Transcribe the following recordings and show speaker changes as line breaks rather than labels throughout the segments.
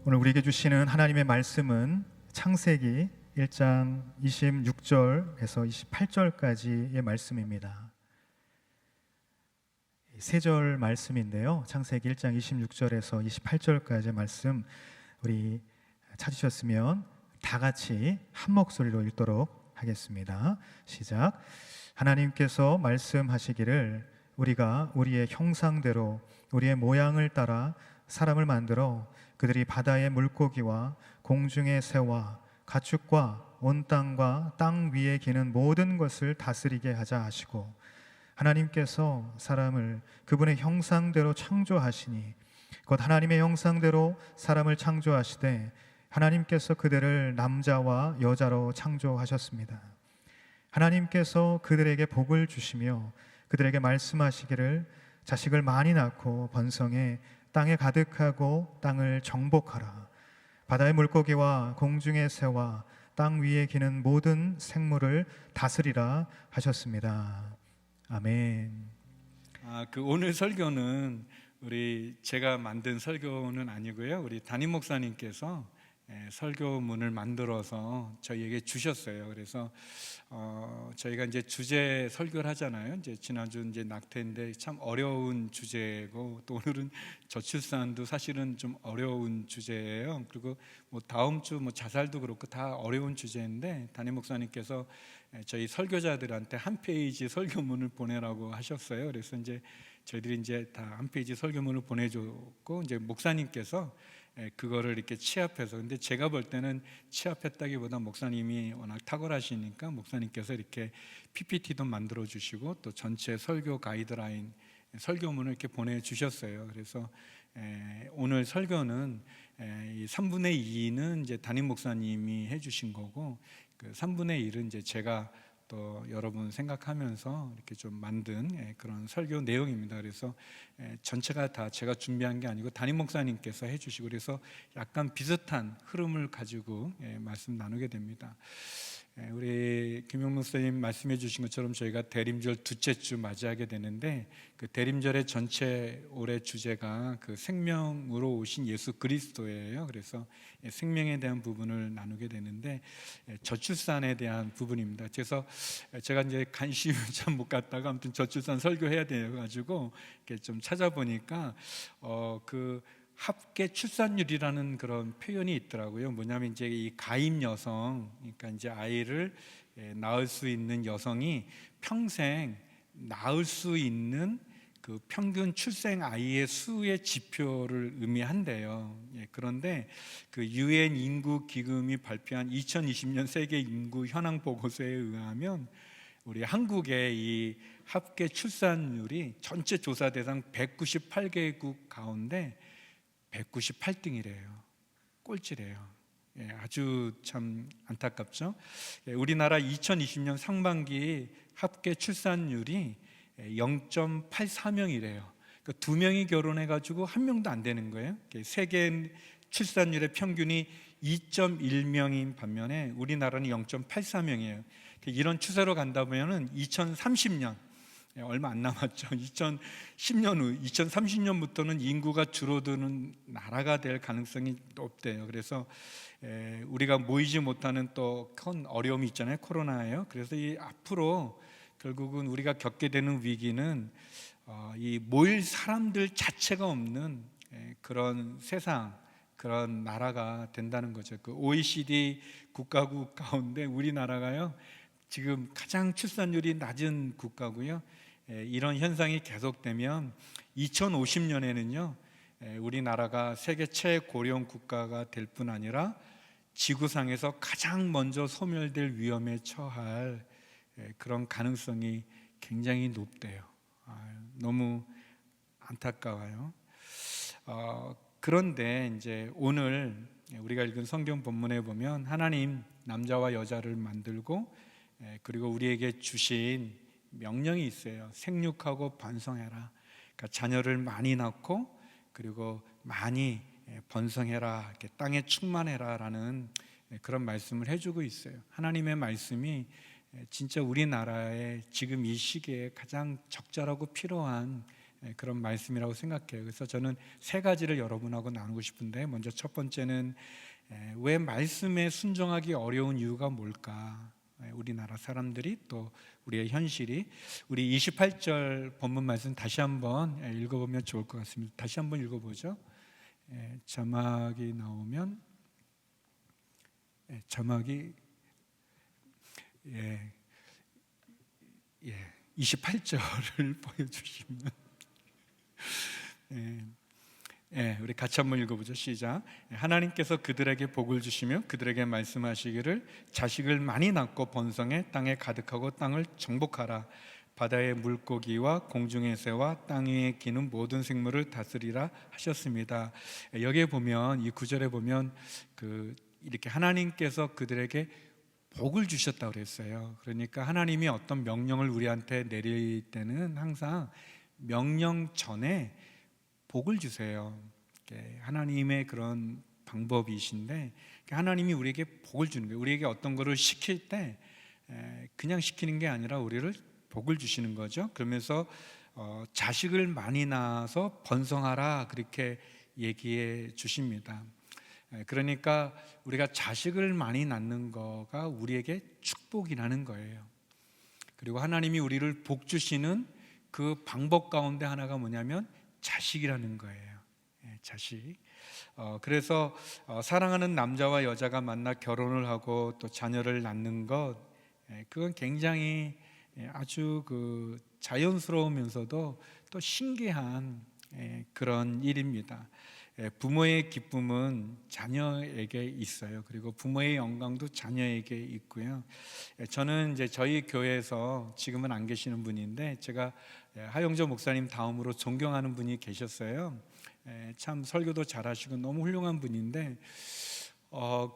오늘 우리에게 주시는 하나님의 말씀은 창세기 1장 26절에서 28절까지의 말씀입니다. 세 절 말씀인데요, 창세기 1장 26절에서 28절까지의 말씀 우리 찾으셨으면 다 같이 한 목소리로 읽도록 하겠습니다. 시작. 하나님께서 말씀하시기를 우리가 우리의 형상대로 우리의 모양을 따라 사람을 만들어 그들이 바다의 물고기와 공중의 새와 가축과 온 땅과 땅 위에 기는 모든 것을 다스리게 하자 하시고, 하나님께서 사람을 그분의 형상대로 창조하시니 곧 하나님의 형상대로 사람을 창조하시되 하나님께서 그들을 남자와 여자로 창조하셨습니다. 하나님께서 그들에게 복을 주시며 그들에게 말씀하시기를 자식을 많이 낳고 번성해 땅에 가득하고 땅을 정복하라. 바다의 물고기와 공중의 새와 땅 위에 기는 모든 생물을 다스리라 하셨습니다. 아멘.
오늘 설교는 제가 만든 설교는 아니고요, 우리 담임 목사님께서 설교문을 만들어서 저희에게 주셨어요. 그래서 저희가 이제 주제 설교를 하잖아요. 이제 지난주 이제 낙태인데 참 어려운 주제고, 또 오늘은 저출산도 사실은 좀 어려운 주제예요. 그리고 뭐 다음 주 자살도 그렇고 다 어려운 주제인데, 담임 목사님께서 저희 설교자들한테 한 페이지 설교문을 보내라고 하셨어요. 그래서 이제 저희들이 이제 다 한 페이지 설교문을 보내줬고, 이제 목사님께서 그거를 이렇게 취합해서, 근데 제가 볼 때는 취합했다기보다 목사님이 워낙 탁월하시니까 목사님께서 이렇게 PPT도 만들어 주시고 또 전체 설교 가이드라인 설교문을 이렇게 보내주셨어요. 그래서 오늘 설교는 이 3분의 2는 이제 담임 목사님이 해주신 거고, 그 3분의 1은 이제 제가 또 여러분 생각하면서 이렇게 좀 만든 그런 설교 내용입니다. 그래서 전체가 다 제가 준비한 게 아니고 담임 목사님께서 해주시고, 그래서 약간 비슷한 흐름을 가지고 말씀 나누게 됩니다. 우리 김용 목사님 말씀해 주신 것처럼 저희가 대림절 둘째 주 맞이하게 되는데, 그 대림절의 전체 올해 주제가 그 생명으로 오신 예수 그리스도예요. 그래서 생명에 대한 부분을 나누게 되는데, 저출산에 대한 부분입니다. 그래서 제가 이제 관심을 참 못 갖다가 아무튼 저출산 설교해야 돼가지고 이렇게 좀 찾아보니까 그 합계 출산율이라는 그런 표현이 있더라고요. 뭐냐면 이제 이 가임 여성, 그러니까 이제 아이를 낳을 수 있는 여성이 평생 낳을 수 있는 그 평균 출생 아이의 수의 지표를 의미한대요. 그런데 그 유엔 인구 기금이 발표한 2020년 세계 인구 현황 보고서에 의하면 우리 한국의 이 합계 출산율이 전체 조사 대상 198개국 가운데 198등이래요. 꼴찌래요. 아주 참 안타깝죠. 우리나라 2020년 상반기 합계 출산율이 0.84명이래요. 그러니까 2명이 결혼해가지고 1명도 안 되는 거예요. 세계 출산율의 평균이 2.1명인 반면에 우리나라는 0.84명이에요. 이런 추세로 간다 보면은 2030년, 얼마 안 남았죠. 2010년 후 2030년부터는 인구가 줄어드는 나라가 될 가능성이 높대요. 그래서 우리가 모이지 못하는 또 큰 어려움이 있잖아요. 코로나예요. 그래서 이 앞으로 결국은 우리가 겪게 되는 위기는 이 모일 사람들 자체가 없는 그런 세상, 그런 나라가 된다는 거죠. 그 OECD 국가국 가운데 우리나라가요, 지금 가장 출산율이 낮은 국가고요. 이런 현상이 계속되면 2050년에는요, 우리나라가 세계 최고령 국가가 될 뿐 아니라 지구상에서 가장 먼저 소멸될 위험에 처할 그런 가능성이 굉장히 높대요. 너무 안타까워요. 그런데 이제 오늘 우리가 읽은 성경 본문에 보면 하나님 남자와 여자를 만들고 그리고 우리에게 주신 명령이 있어요. 생육하고 번성해라. 그러니까 자녀를 많이 낳고 그리고 많이 번성해라, 이렇게 땅에 충만해라라는 그런 말씀을 해주고 있어요. 하나님의 말씀이 진짜 우리나라의 지금 이 시기에 가장 적절하고 필요한 그런 말씀이라고 생각해요. 그래서 저는 세 가지를 여러분하고 나누고 싶은데, 먼저 첫 번째는 왜 말씀에 순종하기 어려운 이유가 뭘까? 우리나라 사람들이 또 우리의 현실이, 우리 28절 본문 말씀 다시 한번 읽어보면 좋을 것 같습니다. 다시 한번 읽어보죠. 자막이 나오면, 자막이 28절을 보여주시면 우리 같이 한번 읽어보죠. 시작. 하나님께서 그들에게 복을 주시며 그들에게 말씀하시기를 자식을 많이 낳고 번성해 땅에 가득하고 땅을 정복하라. 바다의 물고기와 공중의 새와 땅 위에 기는 모든 생물을 다스리라 하셨습니다. 여기에 보면, 이 구절에 보면 이렇게 하나님께서 그들에게 복을 주셨다고 그랬어요. 그러니까 하나님이 어떤 명령을 우리한테 내릴 때는 항상 명령 전에 복을 주세요. 하나님의 그런 방법이신데, 하나님이 우리에게 복을 주는 거예요. 우리에게 어떤 거를 시킬 때 그냥 시키는 게 아니라 우리를 복을 주시는 거죠. 그러면서 자식을 많이 낳아서 번성하라, 그렇게 얘기해 주십니다. 그러니까 우리가 자식을 많이 낳는 거가 우리에게 축복이라는 거예요. 그리고 하나님이 우리를 복 주시는 그 방법 가운데 하나가 뭐냐면 자식이라는 거예요. 자식. 그래서 사랑하는 남자와 여자가 만나 결혼을 하고 또 자녀를 낳는 것, 그건 굉장히 아주 자연스러우면서도 또 신기한 그런 일입니다. 부모의 기쁨은 자녀에게 있어요. 그리고 부모의 영광도 자녀에게 있고요. 저는 이제 저희 교회에서 지금은 안 계시는 분인데, 제가 하영조 목사님 다음으로 존경하는 분이 계셨어요. 참 설교도 잘하시고 너무 훌륭한 분인데,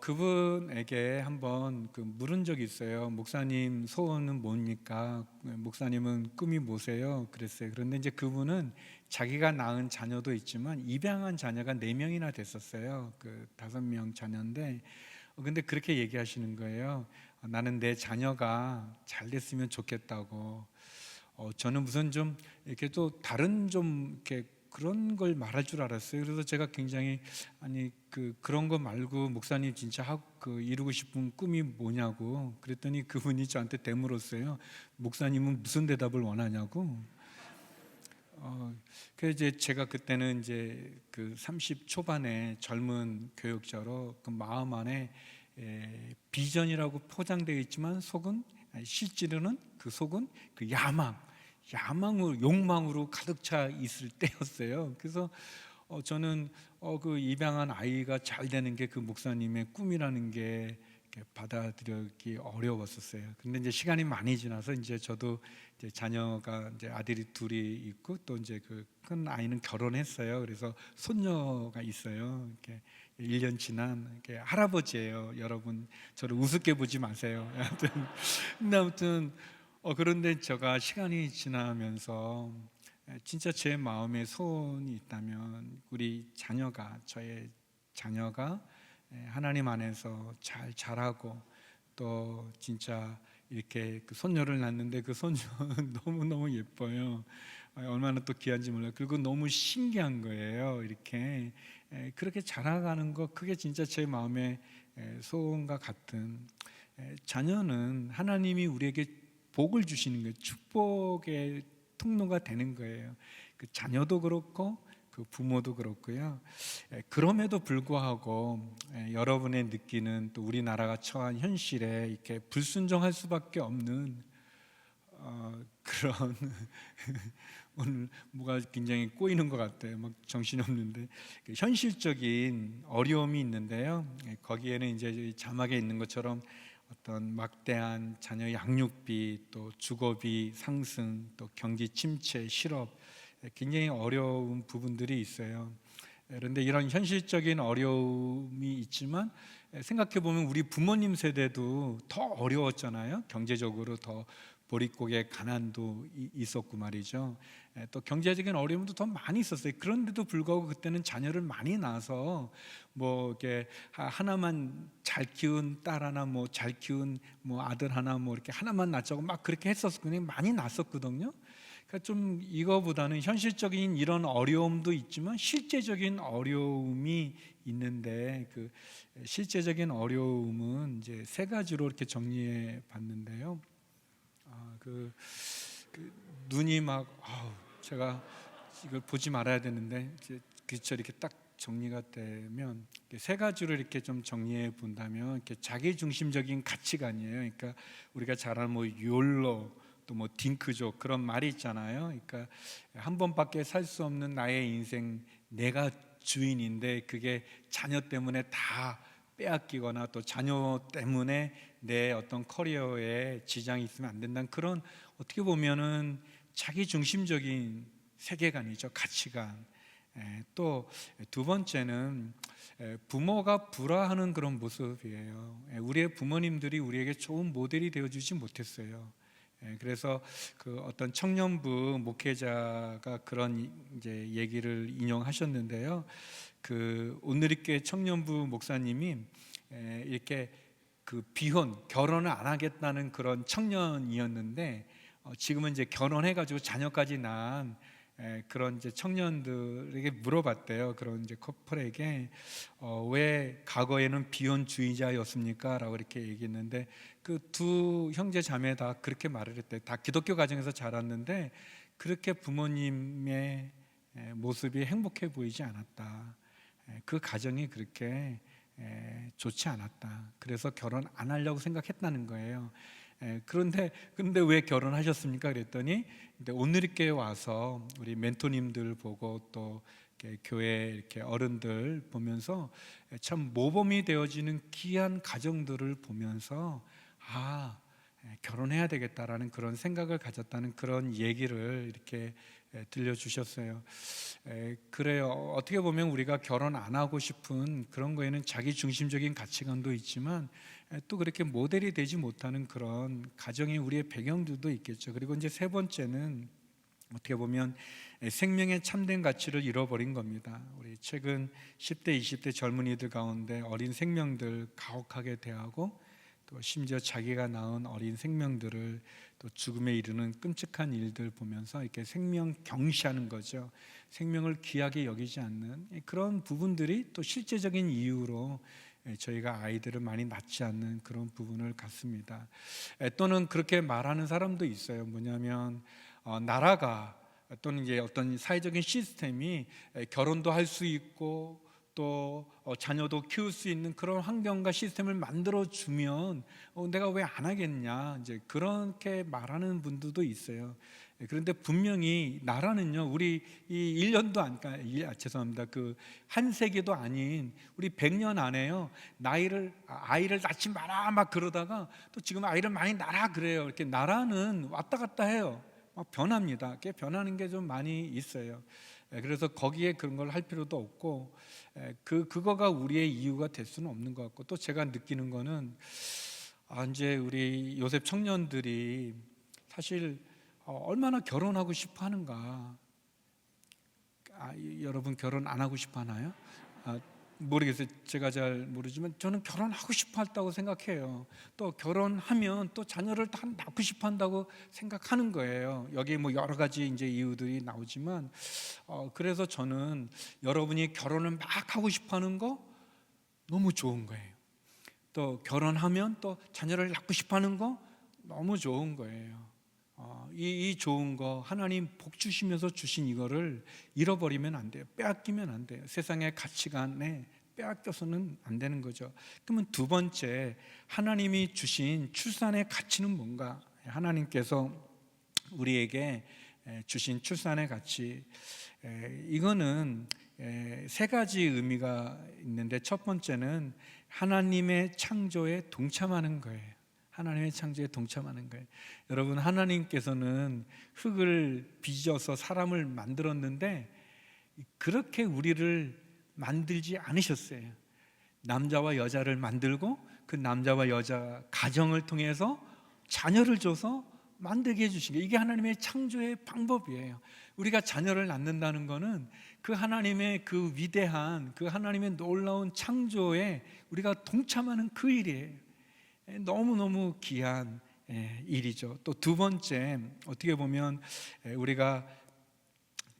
그분에게 한번 물은 적이 있어요. 목사님 소원은 뭡니까? 목사님은 꿈이 뭐세요? 그랬어요. 그런데 이제 그분은 자기가 낳은 자녀도 있지만 입양한 자녀가 4명이나 됐었어요. 5명 자녀인데, 근데 그렇게 얘기하시는 거예요. 나는 내 자녀가 잘 됐으면 좋겠다고. 저는 무슨 좀 이렇게 또 다른 좀 이렇게 그런 걸 말할 줄 알았어요. 그래서 제가 굉장히 그런 거 말고 목사님 진짜 이루고 싶은 꿈이 뭐냐고 그랬더니 그분이 저한테 대물었어요. 목사님은 무슨 대답을 원하냐고. 그래서 이제 제가 그때는 이제 30 초반의 젊은 교육자로 그 마음 안에 비전이라고 포장되어 있지만 실제로는 그 속은 야망으로, 욕망으로 가득 차 있을 때였어요. 그래서 저는 그 입양한 아이가 잘 되는 게 그 목사님의 꿈이라는 게 받아들이기 어려웠었어요. 근데 이제 시간이 많이 지나서 이제 저도 이제 자녀가 이제 아들이 2이 있고 또 이제 큰 아이는 결혼했어요. 그래서 손녀가 있어요. 이렇게 1년 지난 이렇게 할아버지예요. 여러분 저를 우습게 보지 마세요. 아무튼 그런데 제가 시간이 지나면서 진짜 제 마음에 소원이 있다면 저의 자녀가 하나님 안에서 잘 자라고 또 진짜 이렇게 손녀를 낳는데 그 손녀는 너무너무 예뻐요. 얼마나 또 귀한지 몰라요. 그리고 너무 신기한 거예요. 이렇게 그렇게 자라가는 거, 그게 진짜 제 마음의 소원과 같은. 자녀는 하나님이 우리에게 복을 주시는 거예요. 축복의 통로가 되는 거예요. 자녀도 그렇고 부모도 그렇고요. 그럼에도 불구하고 여러분의 느끼는 또 우리나라가 처한 현실에 이렇게 불순종할 수밖에 없는 그런 오늘 뭐가 굉장히 꼬이는 것 같아요. 막 정신이 없는데 현실적인 어려움이 있는데요. 거기에는 이제 자막에 있는 것처럼 어떤 막대한 자녀 양육비, 또 주거비 상승, 또 경기 침체, 실업, 굉장히 어려운 부분들이 있어요. 그런데 이런 현실적인 어려움이 있지만 생각해 보면 우리 부모님 세대도 더 어려웠잖아요. 경제적으로 더 보릿고개 가난도 있었고 말이죠. 또 경제적인 어려움도 더 많이 있었어요. 그런데도 불구하고 그때는 자녀를 많이 낳아서 뭐 이렇게 하나만 잘 키운 딸 하나, 뭐 잘 키운 뭐 아들 하나, 뭐 이렇게 하나만 낳자고 막 그렇게 했었고 그냥 많이 낳았었거든요. 그러니까 좀 이거보다는 현실적인 이런 어려움도 있지만 실제적인 어려움이 있는데, 그 실제적인 어려움은 이제 세 가지로 이렇게 정리해 봤는데요. 그 눈이 막 제가 이걸 보지 말아야 되는데 이제 그쵸, 이렇게 딱 정리가 되면 세 가지로 이렇게 좀 정리해 본다면, 이렇게 자기 중심적인 가치관이에요. 그러니까 우리가 잘 아는 뭐 욜로, 또 뭐 딩크족, 그런 말이 있잖아요. 그러니까 한 번밖에 살 수 없는 나의 인생, 내가 주인인데 그게 자녀 때문에 다 빼앗기거나 또 자녀 때문에 내 어떤 커리어에 지장이 있으면 안 된다는, 그런 어떻게 보면은 자기 중심적인 세계관이죠, 가치관. 또 두 번째는 부모가 불화하는 그런 모습이에요. 우리의 부모님들이 우리에게 좋은 모델이 되어주지 못했어요. 그래서 그 어떤 청년부 목회자가 그런 이제 얘기를 인용하셨는데요. 그 온누리교회 청년부 목사님이 이렇게 그 비혼, 결혼을 안 하겠다는 그런 청년이었는데, 지금은 이제 결혼해가지고 자녀까지 낳은 그런 이제 청년들에게 물어봤대요. 그런 이제 커플에게 왜 과거에는 비혼주의자였습니까? 라고 이렇게 얘기했는데, 그 두 형제 자매 다 그렇게 말을 했대요. 다 기독교 가정에서 자랐는데 그렇게 부모님의 모습이 행복해 보이지 않았다. 그 가정이 그렇게 좋지 않았다. 그래서 결혼 안 하려고 생각했다는 거예요. 그런데 근데 왜 결혼하셨습니까? 그랬더니 온누리교회 와서 우리 멘토님들 보고 또 이렇게 교회 이렇게 어른들 보면서 참 모범이 되어지는 귀한 가정들을 보면서 결혼해야 되겠다라는 그런 생각을 가졌다는 그런 얘기를 이렇게 들려주셨어요. 그래요. 어떻게 보면 우리가 결혼 안 하고 싶은 그런 거에는 자기 중심적인 가치관도 있지만 또 그렇게 모델이 되지 못하는 그런 가정의 우리의 배경들도 있겠죠. 그리고 이제 세 번째는 어떻게 보면 생명의 참된 가치를 잃어버린 겁니다. 우리 최근 10대, 20대 젊은이들 가운데 어린 생명들 가혹하게 대하고, 또 심지어 자기가 낳은 어린 생명들을 또 죽음에 이르는 끔찍한 일들 보면서 이렇게 생명 경시하는 거죠. 생명을 귀하게 여기지 않는 그런 부분들이 또 실제적인 이유로 저희가 아이들을 많이 낳지 않는 그런 부분을 갖습니다. 또는 그렇게 말하는 사람도 있어요. 뭐냐면 나라가 또는 이제 어떤 사회적인 시스템이 결혼도 할 수 있고 또 자녀도 키울 수 있는 그런 환경과 시스템을 만들어 주면 내가 왜 안 하겠냐, 이제 그렇게 말하는 분들도 있어요. 그런데 분명히 나라는요, 우리 이 1년도 안, 죄송합니다. 그 한 세기도 아닌 우리 100년 안에요, 아이를 낳지 마라 막 그러다가 또 지금 아이를 많이 낳아 그래요. 이렇게 나라는 왔다 갔다 해요. 막 변합니다. 꽤 변하는 게 좀 많이 있어요. 그래서 거기에 그런 걸 할 필요도 없고, 그거가 우리의 이유가 될 수는 없는 것 같고, 또 제가 느끼는 거는 이제 우리 요셉 청년들이 사실 얼마나 결혼하고 싶어 하는가. 여러분 결혼 안 하고 싶어 하나요? 모르겠어요. 제가 잘 모르지만 저는 결혼하고 싶어 한다고 생각해요. 또 결혼하면 또 자녀를 다 낳고 싶어 한다고 생각하는 거예요. 여기 뭐 여러 가지 이제 이유들이 나오지만, 그래서 저는 여러분이 결혼을 막 하고 싶어 하는 거 너무 좋은 거예요. 또 결혼하면 또 자녀를 낳고 싶어 하는 거 너무 좋은 거예요. 이 좋은 거, 하나님 복 주시면서 주신 이거를 잃어버리면 안 돼요. 빼앗기면 안 돼요. 세상의 가치관에 빼앗겨서는 안 되는 거죠. 그러면 두 번째, 하나님이 주신 출산의 가치는 뭔가? 하나님께서 우리에게 주신 출산의 가치, 이거는 세 가지 의미가 있는데, 첫 번째는 하나님의 창조에 동참하는 거예요. 하나님의 창조에 동참하는 거예요. 여러분, 하나님께서는 흙을 빚어서 사람을 만들었는데 그렇게 우리를 만들지 않으셨어요. 남자와 여자를 만들고 그 남자와 여자 가정을 통해서 자녀를 줘서 만들게 해주신 게, 이게 하나님의 창조의 방법이에요. 우리가 자녀를 낳는다는 것은 그 하나님의 그 위대한, 그 하나님의 놀라운 창조에 우리가 동참하는 그 일이에요. 너무너무 귀한 일이죠. 또 두 번째, 어떻게 보면 우리가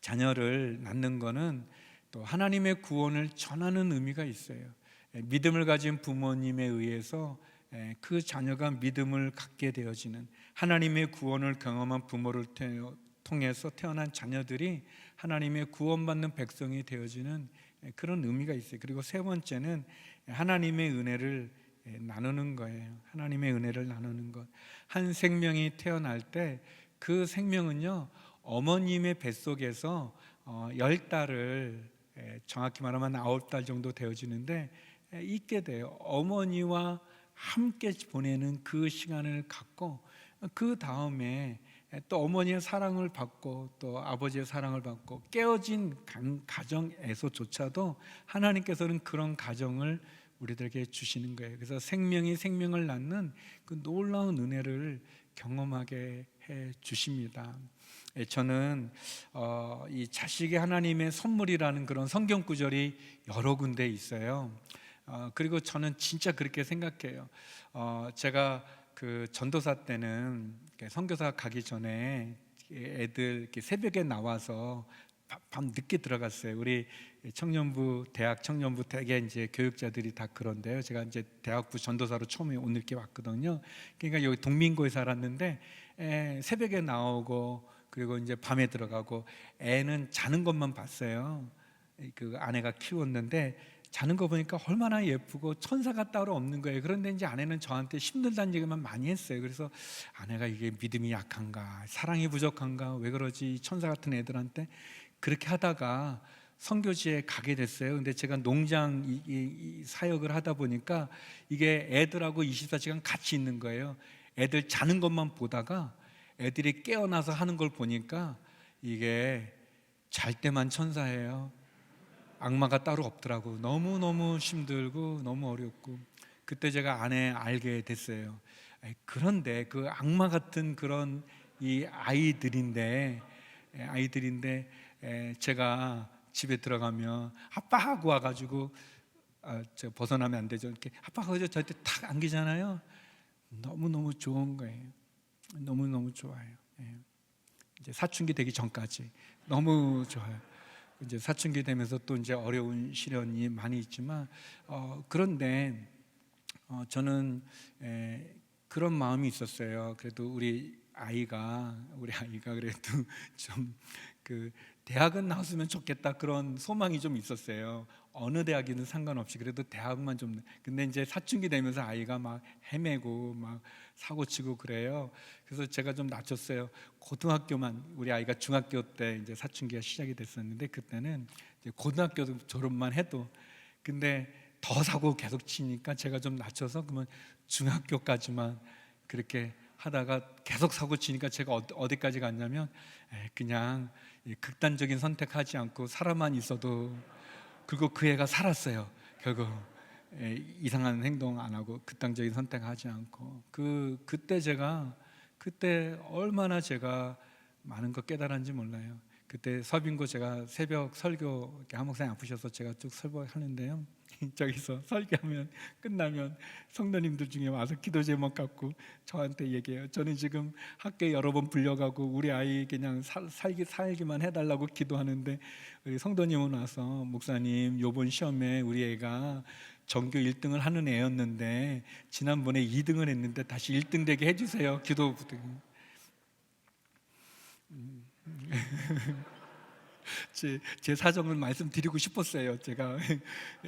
자녀를 낳는 거는 또 하나님의 구원을 전하는 의미가 있어요. 믿음을 가진 부모님에 의해서 그 자녀가 믿음을 갖게 되어지는, 하나님의 구원을 경험한 부모를 통해서 태어난 자녀들이 하나님의 구원받는 백성이 되어지는 그런 의미가 있어요. 그리고 세 번째는 하나님의 은혜를 나누는 거예요. 하나님의 은혜를 나누는 것. 한 생명이 태어날 때 그 생명은요, 어머님의 뱃속에서 10달을, 정확히 말하면 9달 정도 되어지는데 있게 돼요. 어머니와 함께 보내는 그 시간을 갖고, 그 다음에 또 어머니의 사랑을 받고 또 아버지의 사랑을 받고 깨어진 가정에서조차도 하나님께서는 그런 가정을 우리들에게 주시는 거예요. 그래서 생명이 생명을 낳는 그 놀라운 은혜를 경험하게 해 주십니다. 저는 이 자식이 하나님의 선물이라는 그런 성경 구절이 여러 군데 있어요. 그리고 저는 진짜 그렇게 생각해요. 제가 그 전도사 때는 선교사 가기 전에 애들 이렇게 새벽에 나와서 밤 늦게 들어갔어요. 우리 청년부, 대학 청년부 되게 이제 교육자들이 다 그런데요. 제가 이제 대학부 전도사로 처음에 오늘 이렇게 왔거든요. 그러니까 여기 동민고에 살았는데 새벽에 나오고 그리고 이제 밤에 들어가고, 애는 자는 것만 봤어요. 그 아내가 키웠는데 자는 거 보니까 얼마나 예쁘고 천사가 따로 없는 거예요. 그런데 이제 아내는 저한테 힘들다는 얘기만 많이 했어요. 그래서 아내가 이게 믿음이 약한가, 사랑이 부족한가, 왜 그러지, 천사 같은 애들한테, 그렇게 하다가 선교지에 가게 됐어요. 근데 제가 농장 이 사역을 하다 보니까 이게 애들하고 24시간 같이 있는 거예요. 애들 자는 것만 보다가 애들이 깨어나서 하는 걸 보니까 이게 잘 때만 천사예요. 악마가 따로 없더라고. 너무너무 힘들고 너무 어렵고, 그때 제가 아내 알게 됐어요. 그런데 그 악마 같은 그런 이 아이들인데 제가 집에 들어가면 아빠 하고 와가지고, 제가 벗어나면 안 되죠. 이렇게 아빠 하고 저한테 탁 안기잖아요. 너무너무 좋은 거예요. 너무너무 좋아요. 이제 사춘기 되기 전까지 너무 좋아요. 이제 사춘기 되면서 또 이제 어려운 시련이 많이 있지만, 그런데 저는 그런 마음이 있었어요. 그래도 우리 아이가 그래도 좀 그 대학은 나왔으면 좋겠다, 그런 소망이 좀 있었어요. 어느 대학이든 상관없이 그래도 대학만 좀. 근데 이제 사춘기 되면서 아이가 막 헤매고 막 사고치고 그래요. 그래서 제가 좀 낮췄어요. 고등학교만, 우리 아이가 중학교 때 이제 사춘기가 시작이 됐었는데 그때는 이제 고등학교 졸업만 해도. 근데 더 사고 계속 치니까 제가 좀 낮춰서 그러면 중학교까지만 그렇게 하다가 계속 사고 치니까 제가 어디까지 갔냐면, 그냥 극단적인 선택하지 않고 살아만 있어도, 그리고 그 애가 살았어요. 결국 이상한 행동 안 하고 극단적인 선택하지 않고, 그때 얼마나 제가 많은 거 깨달았는지 몰라요. 그때 서빙고 제가 새벽 설교, 한 목사님 아프셔서 제가 쭉 설교하는데요, 저기서 설교하면 끝나면 성도님들 중에 와서 기도 제목 갖고 저한테 얘기해요. 저는 지금 학교에 여러 번 불려가고 우리 아이 그냥 살기만 해달라고 기도하는데, 우리 성도님은 와서 목사님, 요번 시험에 우리 애가 전교 1등을 하는 애였는데 지난번에 2등을 했는데 다시 1등 되게 해주세요. 기도 부탁. 제 사정을 말씀드리고 싶었어요. 제가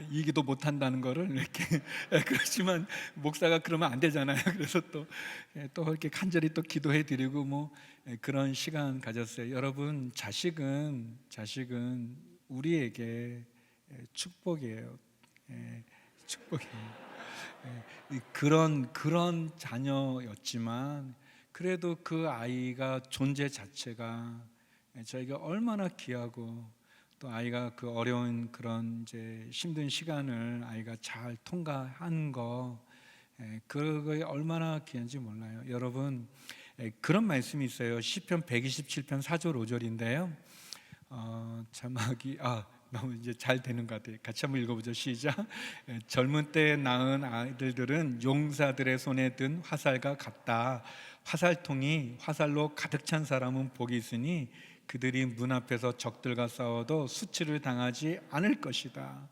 이기도 못한다는 거를 이렇게. 그렇지만 목사가 그러면 안 되잖아요. 그래서 또 이렇게 간절히 또 기도해 드리고 뭐 그런 시간 가졌어요. 여러분, 자식은 우리에게 축복이에요. 축복이에요. 그런 자녀였지만 그래도 그 아이가 존재 자체가 저에게 얼마나 귀하고, 또 아이가 그 어려운 그런 이제 힘든 시간을 아이가 잘 통과한 거, 그게 얼마나 귀한지 몰라요. 여러분, 그런 말씀이 있어요. 시편 127편 4절 5절인데요. 자막이 너무 이제 잘 되는 것 같아요. 같이 한번 읽어보죠. 시작. 젊은 때에 낳은 아이들은 용사들의 손에 든 화살과 같다. 화살통이 화살로 가득 찬 사람은 복이 있으니 그들이 문 앞에서 적들과 싸워도 수치를 당하지 않을 것이다.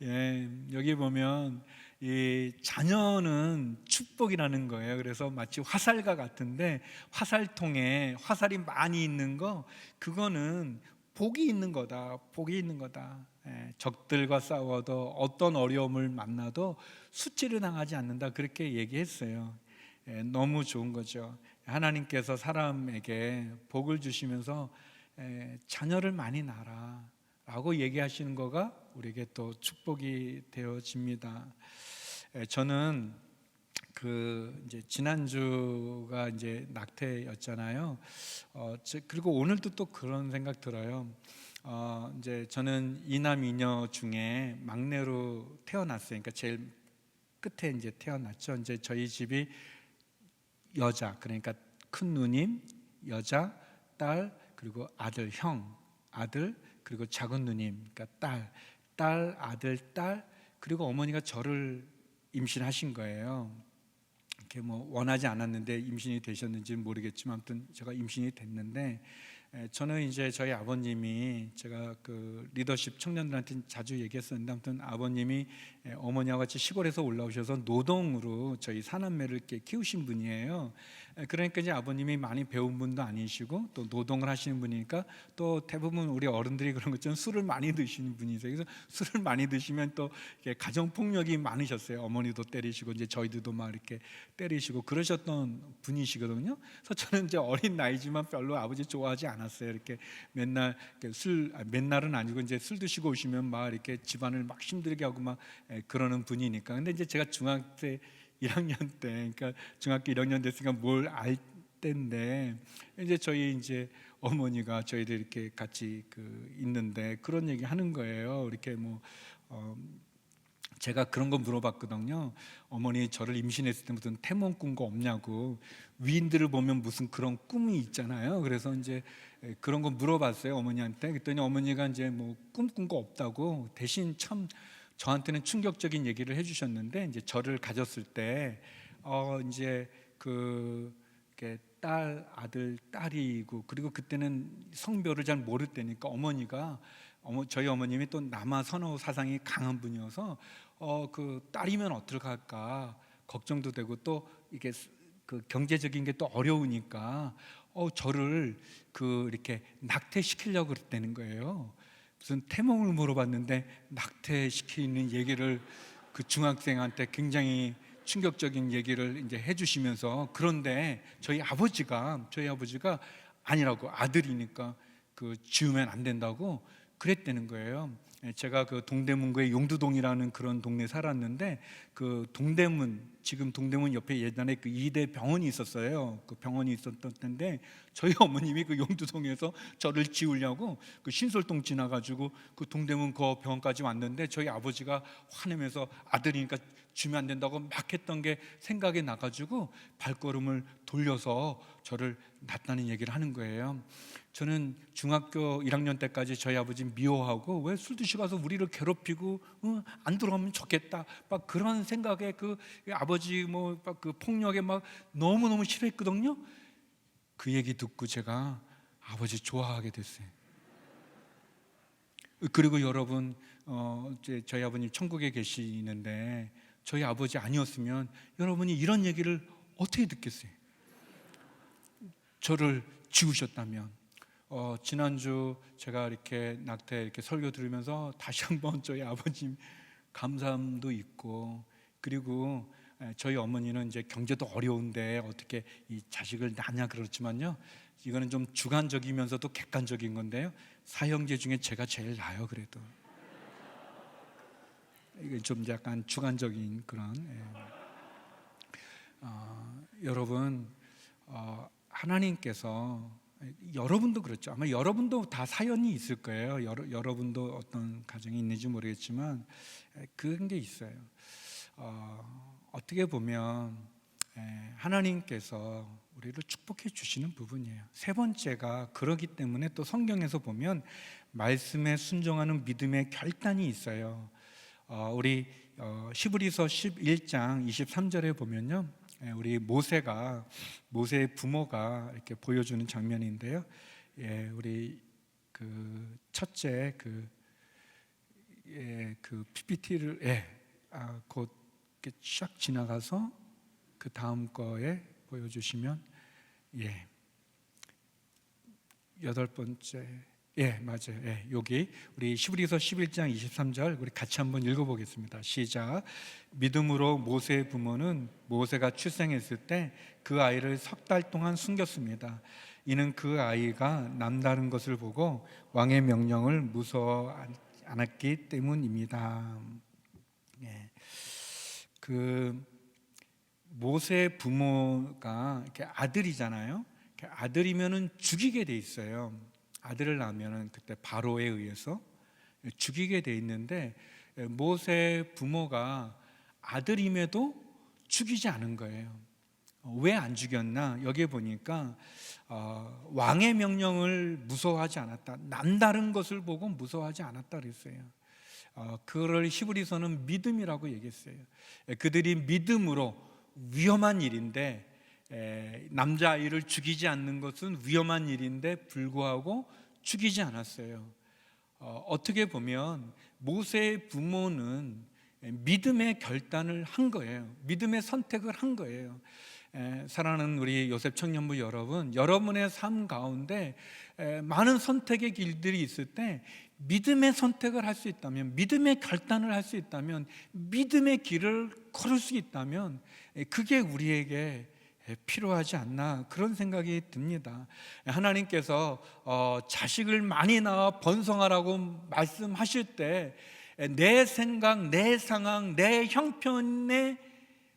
예, 여기 보면 이 자녀는 축복이라는 거예요. 그래서 마치 화살과 같은데 화살통에 화살이 많이 있는 거, 그거는 복이 있는 거다. 복이 있는 거다. 예, 적들과 싸워도 어떤 어려움을 만나도 수치를 당하지 않는다. 그렇게 얘기했어요. 예, 너무 좋은 거죠. 하나님께서 사람에게 복을 주시면서 자녀를 많이 낳아라 라고 얘기하시는 거가 우리에게 또 축복이 되어집니다. 저는 이제 지난주가 이제 낙태였잖아요. 그리고 오늘도 또 그런 생각 들어요. 이제 저는 이남 이녀 중에 막내로 태어났어요. 그러니까 제일 끝에 이제 태어났죠. 이제 저희 집이 여자, 그러니까 큰 누님, 여자, 딸, 그리고 아들, 형, 아들, 그리고 작은 누님, 그러니까 딸, 아들, 딸, 그리고 어머니가 저를 임신하신 거예요. 이렇게 뭐 원하지 않았는데 임신이 되셨는지는 모르겠지만 아무튼 제가 임신이 됐는데, 저는 이제 저희 아버님이, 제가 그 리더십 청년들한테 자주 얘기했었는데, 아무튼 아버님이 어머니와 같이 시골에서 올라오셔서 노동으로 저희 사남매를 이렇게 키우신 분이에요. 그러니까 이제 아버님이 많이 배운 분도 아니시고 또 노동을 하시는 분이니까, 또 대부분 우리 어른들이 그런 것처럼 술을 많이 드시는 분이세요. 그래서 술을 많이 드시면 또 가정 폭력이 많으셨어요. 어머니도 때리시고 이제 저희들도 막 이렇게 때리시고 그러셨던 분이시거든요. 그래서 저는 이제 어린 나이지만 별로 아버지 좋아하지 않았어요. 이렇게 맨날 맨날은 아니고 이제 술 드시고 오시면 막 이렇게 집안을 막 힘들게 하고 막 그러는 분이니까. 근데 이제 제가 중학교 1학년 때, 그러니까 중학교 1학년 됐으니까 뭘 알 때인데, 이제 저희 이제 어머니가 저희들 이렇게 같이 있는데 그런 얘기 하는 거예요. 이렇게 뭐 제가 그런 거 물어봤거든요. 어머니, 저를 임신했을 때 무슨 태몽 꾼 거 없냐고. 위인들을 보면 무슨 그런 꿈이 있잖아요. 그래서 이제 그런 거 물어봤어요, 어머니한테. 그랬더니 어머니가 이제 뭐 꿈 꾼 거 없다고, 대신 참 저한테는 충격적인 얘기를 해주셨는데, 이제 저를 가졌을 때 이제 이렇게 딸, 아들, 딸이고, 그리고 그때는 성별을 잘 모를 때니까 저희 어머님이 또 남아 선호 사상이 강한 분이어서 딸이면 어떡할까 걱정도 되고, 또 이게 경제적인 게 또 어려우니까 저를 이렇게 낙태시키려고 그랬다는 거예요. 무슨 태몽을 물어봤는데 낙태시키는 얘기를 그 중학생한테 굉장히 충격적인 얘기를 이제 해주시면서, 그런데 저희 아버지가 아니라고, 아들이니까 지우면 안 된다고 그랬다는 거예요. 제가 동대문구의 용두동이라는 그런 동네에 살았는데, 지금 동대문 옆에 예전에 2대 병원이 있었어요. 그 병원이 있었던 때인데, 저희 어머님이 용두동에서 저를 지우려고 신솔동 지나가지고 동대문 그 병원까지 왔는데, 저희 아버지가 화내면서 아들이니까 주면 안 된다고 막 했던 게 생각이 나가지고 발걸음을 돌려서 저를 낳았다는 얘기를 하는 거예요. 저는 중학교 1학년 때까지 저희 아버지 미워하고, 왜 술 드시고 가서 우리를 괴롭히고 안 들어가면 좋겠다, 막 그런 생각에 아버지 폭력에 막 너무너무 싫어했거든요. 그 얘기 듣고 제가 아버지 좋아하게 됐어요. 그리고 여러분, 이제 저희 아버님 천국에 계시는데, 저희 아버지 아니었으면 여러분이 이런 얘기를 어떻게 듣겠어요? 저를 지우셨다면. 지난주 제가 이렇게 낙태 이렇게 설교 들으면서 다시 한번 저희 아버님 감사함도 있고, 그리고 저희 어머니는 이제 경제도 어려운데 어떻게 이 자식을 낳냐 그렇지만요, 이거는 좀 주관적이면서도 객관적인 건데요, 사형제 중에 제가 제일 나아요. 그래도 이게 좀 약간 주관적인 그런 여러분, 하나님께서, 여러분도 그렇죠. 아마 여러분도 다 사연이 있을 거예요. 여러분도 어떤 가정이 있는지 모르겠지만 그런 게 있어요. 어떻게 보면 하나님께서 우리를 축복해 주시는 부분이에요. 세 번째가, 그러기 때문에 또 성경에서 보면 말씀에 순종하는 믿음의 결단이 있어요. 우리 히브리서 11장 23절에 보면요, 우리 모세의 부모가 이렇게 보여주는 장면인데요. 우리 그 첫째 그 PPT를 곧 이렇게 쫙 지나가서 그 다음 거에 보여주시면 여덟 번째 맞아요. 여기 우리 히브리서 11장 23절 우리 같이 한번 읽어보겠습니다. 시작. 믿음으로 모세의 부모는 모세가 출생했을 때 그 아이를 석 달 동안 숨겼습니다. 이는 그 아이가 남다른 것을 보고 왕의 명령을 무서워 않았기 때문입니다. 그 모세의 부모가 이렇게 아들이잖아요. 아들이면은 죽이게 돼 있어요. 아들을 낳으면은 그때 바로에 의해서 죽이게 돼 있는데 모세 부모가 아들임에도 죽이지 않은 거예요. 왜 안 죽였나? 여기에 보니까 왕의 명령을 무서워하지 않았다. 남다른 것을 보고 무서워하지 않았다 그랬어요. 그걸 히브리서는 믿음이라고 얘기했어요. 그들이 믿음으로 위험한 일인데 남자아이를 죽이지 않는 것은 위험한 일인데 불구하고 죽이지 않았어요. 어떻게 보면 모세의 부모는 믿음의 결단을 한 거예요. 믿음의 선택을 한 거예요. 사랑하는 우리 요셉 청년부 여러분, 여러분의 삶 가운데 많은 선택의 길들이 있을 때 믿음의 선택을 할 수 있다면, 믿음의 결단을 할 수 있다면, 믿음의 길을 걸을 수 있다면 그게 우리에게 필요하지 않나 그런 생각이 듭니다. 하나님께서 자식을 많이 낳아 번성하라고 말씀하실 때 내 생각, 내 상황, 내 형편의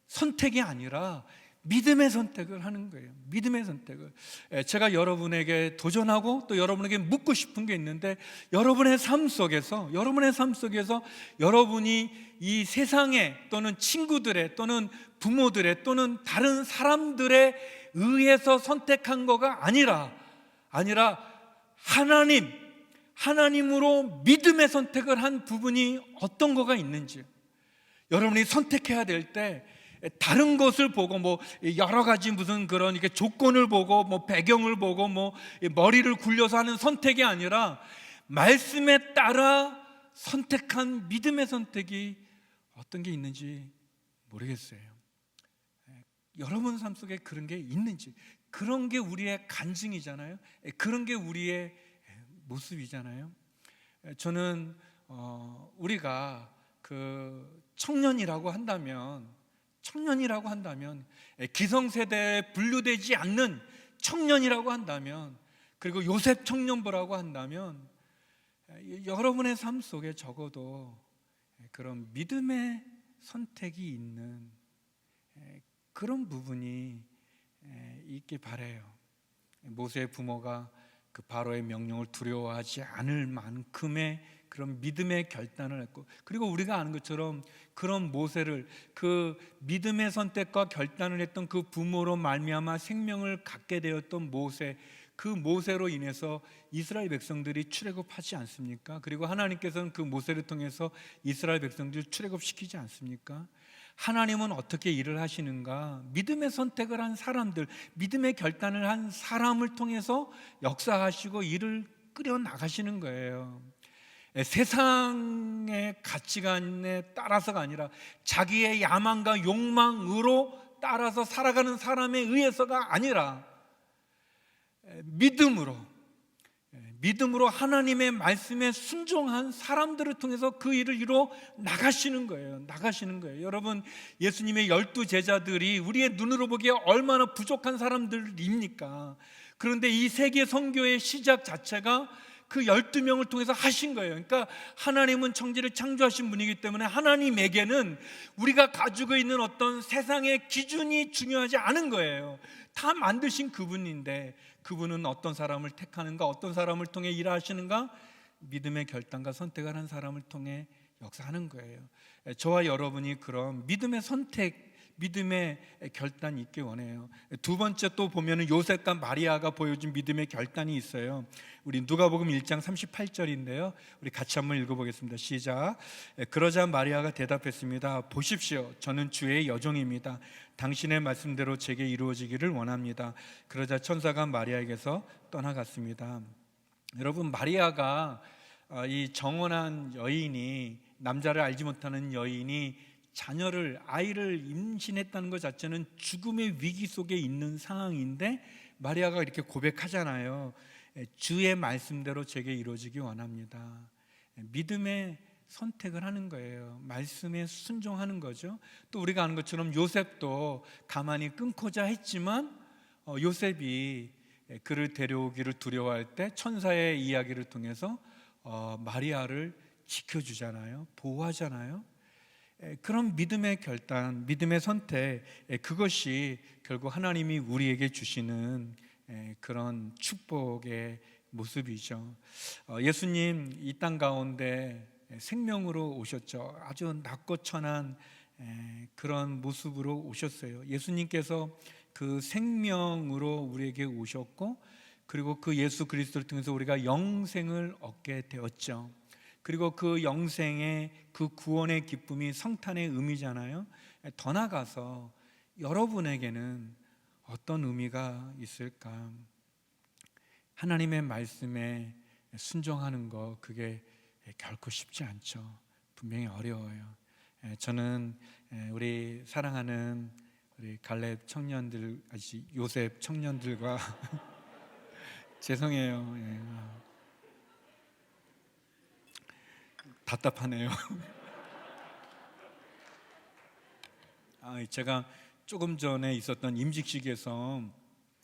선택이 아니라 믿음의 선택을 하는 거예요. 믿음의 선택을. 제가 여러분에게 도전하고 또 여러분에게 묻고 싶은 게 있는데, 여러분의 삶 속에서 여러분이 이 세상에 또는 친구들의 또는 부모들의 또는 다른 사람들에 의해서 선택한 거가 아니라 하나님으로 믿음의 선택을 한 부분이 어떤 거가 있는지, 여러분이 선택해야 될 때 다른 것을 보고 여러 가지 무슨 그런 이렇게 조건을 보고 배경을 보고 머리를 굴려서 하는 선택이 아니라 말씀에 따라 선택한 믿음의 선택이 어떤 게 있는지 모르겠어요. 여러분 삶 속에 그런 게 있는지, 그런 게 우리의 간증이잖아요. 그런 게 우리의 모습이잖아요. 저는 우리가 그 청년이라고 한다면 기성세대에 분류되지 않는 청년이라고 한다면, 그리고 요셉 청년부라고 한다면, 여러분의 삶 속에 적어도 그런 믿음의 선택이 있는 그런 부분이 있길 바라요. 모세의 부모가 그 바로의 명령을 두려워하지 않을 만큼의 그런 믿음의 결단을 했고, 그리고 우리가 아는 것처럼 그런 모세를, 그 믿음의 선택과 결단을 했던 그 부모로 말미암아 생명을 갖게 되었던 모세, 그 모세로 인해서 이스라엘 백성들이 출애굽하지 않습니까? 그리고 하나님께서는 그 모세를 통해서 이스라엘 백성들을 출애굽시키지 않습니까? 하나님은 어떻게 일을 하시는가? 믿음의 선택을 한 사람들, 믿음의 결단을 한 사람을 통해서 역사하시고 일을 끌어 나가시는 거예요. 세상의 가치관에 따라서가 아니라 자기의 야망과 욕망으로 따라서 살아가는 사람에 의해서가 아니라 믿음으로 하나님의 말씀에 순종한 사람들을 통해서 그 일을 이루어 나가시는 거예요. 여러분, 예수님의 12 제자들이 우리의 눈으로 보기에 얼마나 부족한 사람들입니까? 그런데 이 세계 선교의 시작 자체가 그 12명을 통해서 하신 거예요. 그러니까 하나님은 천지를 창조하신 분이기 때문에 하나님에게는 우리가 가지고 있는 어떤 세상의 기준이 중요하지 않은 거예요. 다 만드신 그분인데, 그분은 어떤 사람을 택하는가, 어떤 사람을 통해 일하시는가, 믿음의 결단과 선택을 한 사람을 통해 역사하는 거예요. 저와 여러분이 그런 믿음의 선택, 믿음의 결단이 있기 원해요. 두 번째 또 보면은 요셉과 마리아가 보여준 믿음의 결단이 있어요. 우리 누가복음 1장 38절인데요. 우리 같이 한번 읽어보겠습니다. 시작. 그러자 마리아가 대답했습니다. 보십시오. 저는 주의 여종입니다. 당신의 말씀대로 제게 이루어지기를 원합니다. 그러자 천사가 마리아에게서 떠나갔습니다. 여러분, 마리아가 이 정혼한 여인이, 남자를 알지 못하는 여인이 아이를 임신했다는 것 자체는 죽음의 위기 속에 있는 상황인데 마리아가 이렇게 고백하잖아요. 주의 말씀대로 제게 이루어지기 원합니다. 믿음의 선택을 하는 거예요. 말씀에 순종하는 거죠. 또 우리가 아는 것처럼 요셉도 가만히 끊고자 했지만 요셉이 그를 데려오기를 두려워할 때 천사의 이야기를 통해서 마리아를 지켜주잖아요. 보호하잖아요. 그런 믿음의 결단, 믿음의 선택, 그것이 결국 하나님이 우리에게 주시는 그런 축복의 모습이죠. 예수님 이 땅 가운데 생명으로 오셨죠. 아주 낮고 천한 그런 모습으로 오셨어요. 예수님께서 그 생명으로 우리에게 오셨고, 그리고 그 예수 그리스도를 통해서 우리가 영생을 얻게 되었죠. 그리고 그 영생의 그 구원의 기쁨이 성탄의 의미잖아요. 더 나아가서 여러분에게는 어떤 의미가 있을까? 하나님의 말씀에 순종하는 거, 그게 결코 쉽지 않죠. 분명히 어려워요. 저는 우리 사랑하는 우리 갈렙 청년들, 요셉 청년들과 죄송해요. 답답하네요. 제가 조금 전에 있었던 임직식에서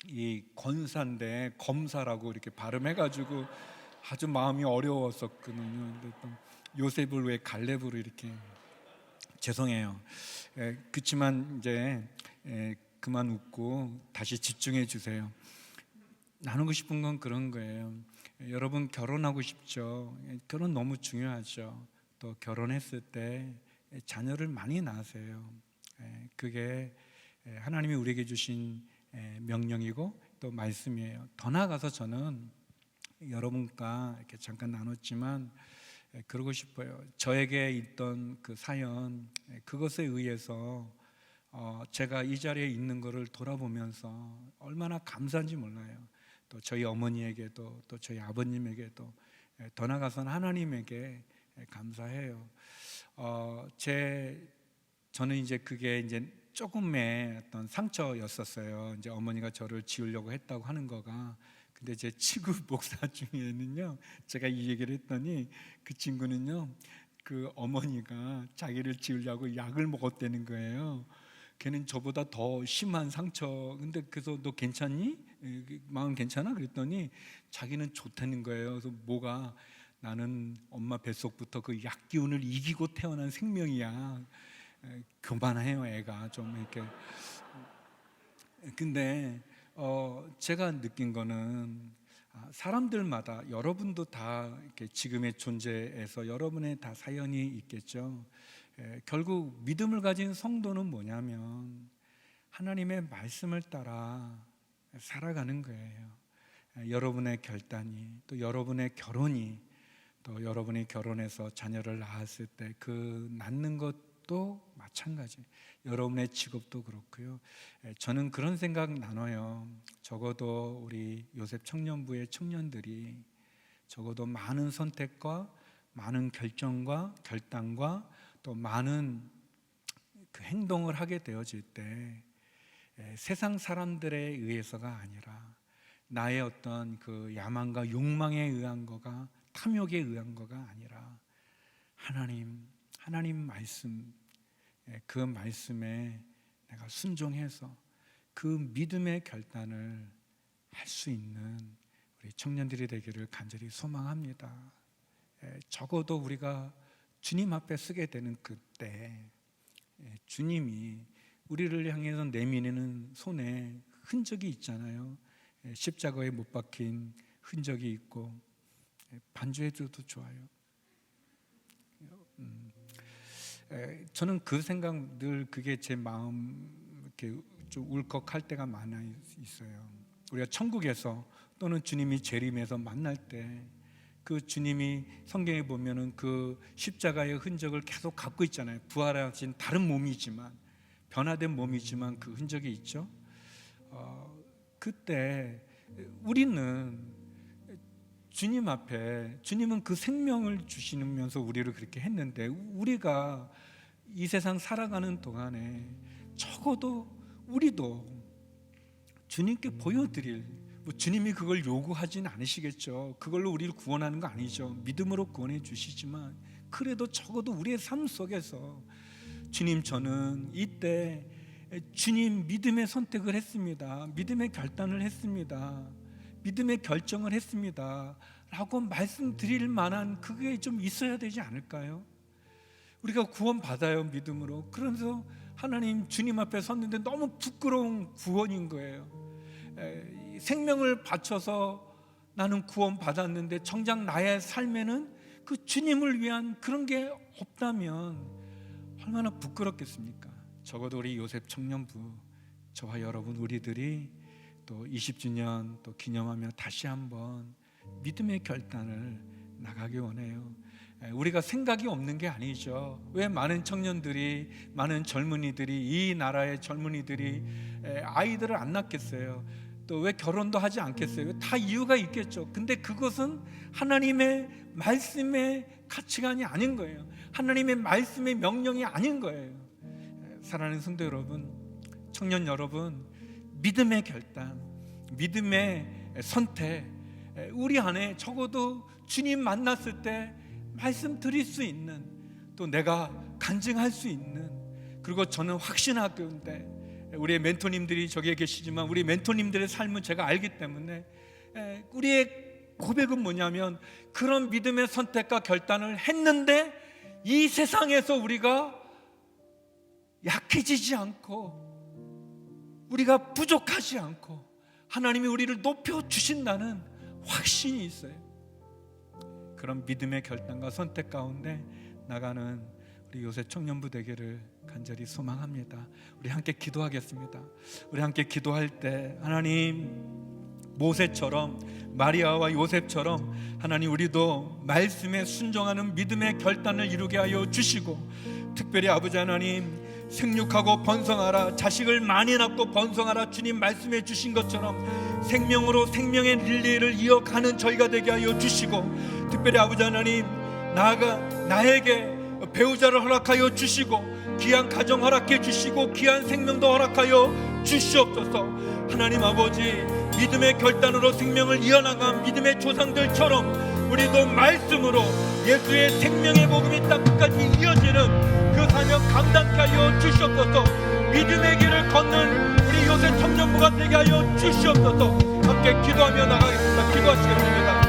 이 권사인데 검사라고 이렇게 발음해가지고 아주 마음이 어려웠었거든요. 근데 또 요셉을 왜 갈렙으로 이렇게, 죄송해요. 그렇지만 이제 그만 웃고 다시 집중해 주세요. 나누고 싶은 건 그런 거예요. 여러분 결혼하고 싶죠? 결혼 너무 중요하죠. 또 결혼했을 때 자녀를 많이 낳으세요. 그게 하나님이 우리에게 주신 명령이고 또 말씀이에요. 더 나아가서 저는 여러분과 이렇게 잠깐 나눴지만 그러고 싶어요. 저에게 있던 그 사연, 그것에 의해서 제가 이 자리에 있는 것을 돌아보면서 얼마나 감사한지 몰라요. 또 저희 어머니에게도, 또 저희 아버님에게도, 더 나아가서는 하나님에게 감사해요. 저는 이제 그게 이제 조금의 어떤 상처였었어요. 이제 어머니가 저를 지우려고 했다고 하는 거가. 근데 제 친구 목사 중에는요, 제가 이 얘기를 했더니 그 친구는요, 그 어머니가 자기를 지우려고 약을 먹었다는 거예요. 걔는 저보다 더 심한 상처. 근데 그래서 너 괜찮니? 마음 괜찮아? 그랬더니 자기는 좋다는 거예요. 그래서 뭐가, 나는 엄마 뱃속부터 그 약 기운을 이기고 태어난 생명이야. 교만해요, 애가 좀 이렇게. 근데 제가 느낀 거는 사람들마다, 여러분도 다 이렇게 지금의 존재에서 여러분의 다 사연이 있겠죠. 결국 믿음을 가진 성도는 뭐냐면 하나님의 말씀을 따라 살아가는 거예요. 여러분의 결단이, 또 여러분의 결혼이, 또 여러분이 결혼해서 자녀를 낳았을 때 그 낳는 것도 마찬가지, 여러분의 직업도 그렇고요. 저는 그런 생각 나눠요. 적어도 우리 요셉 청년부의 청년들이 적어도 많은 선택과 많은 결정과 결단과 또 많은 그 행동을 하게 되어질 때 세상 사람들에 의해서가 아니라 나의 어떤 그 야망과 욕망에 의한 거가, 탐욕에 의한 거가 아니라 하나님 말씀, 그 말씀에 내가 순종해서 그 믿음의 결단을 할 수 있는 우리 청년들이 되기를 간절히 소망합니다. 적어도 우리가 주님 앞에 서게 되는 그때 주님이 우리를 향해서 내미는 손에 흔적이 있잖아요. 십자가에 못 박힌 흔적이 있고, 반주해줘도 좋아요. 저는 그 생각 늘 그게 제 마음 이렇게 좀 울컥할 때가 많아 있어요. 우리가 천국에서 또는 주님이 재림해서 만날 때 그 주님이 성경에 보면은 그 십자가의 흔적을 계속 갖고 있잖아요. 부활하신 다른 몸이지만, 변화된 몸이지만 그 흔적이 있죠. 그때 우리는 주님 앞에, 주님은 그 생명을 주시면서 우리를 그렇게 했는데, 우리가 이 세상 살아가는 동안에 적어도 우리도 주님께 보여드릴, 주님이 그걸 요구하진 않으시겠죠. 그걸로 우리를 구원하는 거 아니죠. 믿음으로 구원해 주시지만, 그래도 적어도 우리의 삶 속에서 주님, 저는 이때 주님 믿음의 선택을 했습니다, 믿음의 결단을 했습니다, 믿음의 결정을 했습니다 라고 말씀드릴 만한 그게 좀 있어야 되지 않을까요? 우리가 구원 받아요, 믿음으로. 그러면서 하나님, 주님 앞에 섰는데 너무 부끄러운 구원인 거예요. 생명을 바쳐서 나는 구원 받았는데 정작 나의 삶에는 그 주님을 위한 그런 게 없다면 얼마나 부끄럽겠습니까? 적어도 우리 요셉 청년부, 저와 여러분 우리들이 또 20주년 또 기념하며 다시 한번 믿음의 결단을 나가기 원해요. 우리가 생각이 없는 게 아니죠. 왜 많은 청년들이, 많은 젊은이들이, 이 나라의 젊은이들이 아이들을 안 낳겠어요? 또 왜 결혼도 하지 않겠어요? 다 이유가 있겠죠. 근데 그것은 하나님의 말씀의 가치관이 아닌 거예요. 하나님의 말씀의 명령이 아닌 거예요. 사랑하는 성도 여러분, 청년 여러분, 믿음의 결단, 믿음의 선택, 우리 안에 적어도 주님 만났을 때 말씀 드릴 수 있는, 또 내가 간증할 수 있는, 그리고 저는 확신하건대 우리의 멘토님들이 저기에 계시지만 우리 멘토님들의 삶은 제가 알기 때문에 우리의 고백은 뭐냐면, 그런 믿음의 선택과 결단을 했는데 이 세상에서 우리가 약해지지 않고 우리가 부족하지 않고 하나님이 우리를 높여주신다는 확신이 있어요. 그런 믿음의 결단과 선택 가운데 나가는 우리 요셉 청년부 되기를 간절히 소망합니다. 우리 함께 기도하겠습니다. 우리 함께 기도할 때 하나님, 모세처럼, 마리아와 요셉처럼 하나님, 우리도 말씀에 순종하는 믿음의 결단을 이루게 하여 주시고, 특별히 아버지 하나님, 생육하고 번성하라, 자식을 많이 낳고 번성하라 주님 말씀해 주신 것처럼 생명으로 생명의 릴레이를 이어가는 저희가 되게 하여 주시고, 특별히 아버지 하나님, 나에게 배우자를 허락하여 주시고, 귀한 가정 허락해 주시고, 귀한 생명도 허락하여 주시옵소서. 하나님 아버지, 믿음의 결단으로 생명을 이어나간 믿음의 조상들처럼 우리도 말씀으로 예수의 생명의 복음이 땅 끝까지 이어지는 그 사명 감당케 하여 주시옵소서. 믿음의 길을 걷는 우리 요셉 청년부가 되게 하여 주시옵소서. 함께 기도하며 나가겠습니다. 기도하시겠습니다.